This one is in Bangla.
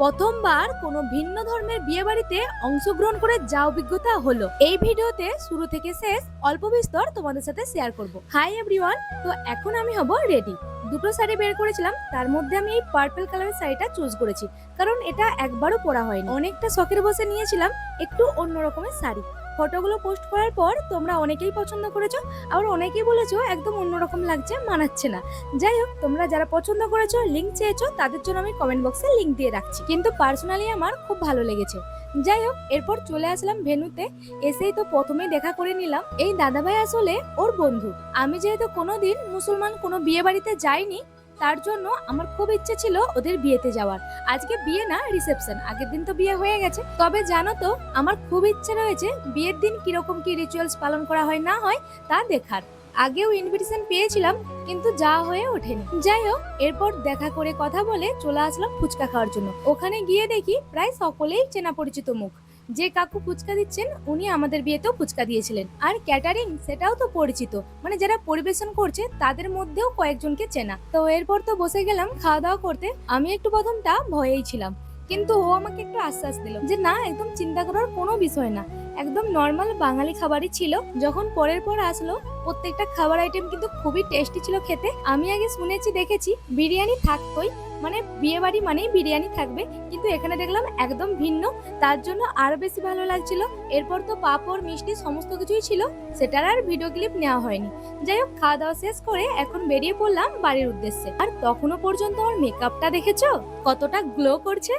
প্রথমবার কোনো ভিন্ন ধর্মের বিয়ে বাড়িতে অংশগ্রহণ করে যা অভিজ্ঞতা হলো এই ভিডিওতে শুরু থেকে শেষ অল্প বিস্তর তোমাদের সাথে শেয়ার করব। হাই এভরিওয়ান, তো এখন আমি হব রেডি। দুটো শাড়ি বের করেছিলাম, তার মধ্যে আমি এই পার্পল কালারের শাড়িটা চুজ করেছি, কারণ এটা একবারও পরা হয়নি। অনেকটা শখের বসে নিয়েছিলাম একটু অন্য রকমের শাড়ি। ফটোগুলো পোস্ট করার পর তোমরা অনেকেই পছন্দ করেছো, আবার অনেকেই বলেছো একদম অন্যরকম লাগছে, মানাচ্ছে না। যাই হোক, তোমরা যারা পছন্দ করেছো, লিঙ্ক চেয়েছো, তাদের জন্য আমি কমেন্ট বক্সে লিঙ্ক দিয়ে রাখছি। কিন্তু পার্সোনালি আমার খুব ভালো লেগেছে। যাই হোক, এরপর চলে আসলাম ভেন্যুতে। এসেই তো প্রথমেই দেখা করে নিলাম এই দাদাভাই আসলে ওর বন্ধু। আমি যেহেতু কোনোদিন মুসলমান কোনো বিয়ে বাড়িতে যাইনি, তার জন্য আমার খুব ইচ্ছে ছিল ওদের বিয়েতে যাওয়ার। আজকে বিয়ে না, রিসেপশন। আগের দিন তো বিয়ে হয়ে গেছে। তবে জানো তো, আমার খুব ইচ্ছে রয়েছে বিয়ের দিন কিরকম কি রিচুয়ালস পালন করা হয় না হয় তা দেখার। আগেও ইনভিটেশন পেয়েছিলাম, কিন্তু যা হয়ে ওঠেনি। যাই হোক, এরপর দেখা করে কথা বলে চলে আসলাম ফুচকা খাওয়ার জন্য। ওখানে গিয়ে দেখি প্রায় সকলেই চেনা পরিচিত মুখ। যে কাকু ফুচকা দিচ্ছেন উনি আমাদের বিয়েতেও ফুচকা দিয়েছিলেন। আর ক্যাটারিং, সেটাও তো পরিচিত, মানে যারা পরিবেশন করছে তাদের মধ্যেও কয়েকজনকে চেনা। তো এরপর তো বসে গেলাম খাওয়া দাওয়া করতে। আমি একটু প্রথমটা ভয়েই ছিলাম, কিন্তু ও আমাকে একটু আশ্বাস দিল যে না, একদম চিন্তা করার কোনো বিষয় না, একদম নর্মাল বাঙালি খাবারই ছিল। যখন পরের পর আসলো, প্রত্যেকটা খাবার আইটেম কিন্তু খুবই টেস্টি ছিল খেতে। আমি আগে শুনেছি, দেখেছি বিরিয়ানি থাকতোই, মানে বিয়ে বাড়ি মানেই বিরিয়ানি থাকবে, কিন্তু এখানে দেখলাম একদম ভিন্ন, তার জন্য আরো বেশি ভালো লাগছিল। এরপর তো পাঁপড়, মিষ্টি সমস্ত কিছুই ছিল, সেটার আর ভিডিও ক্লিপ নেওয়া হয়নি। যাই হোক, খাওয়া দাওয়া শেষ করে এখন বেরিয়ে পড়লাম বাড়ির উদ্দেশ্যে। আর তখনও পর্যন্ত আমার মেকআপটা দেখেছো কতটা গ্লো করছে।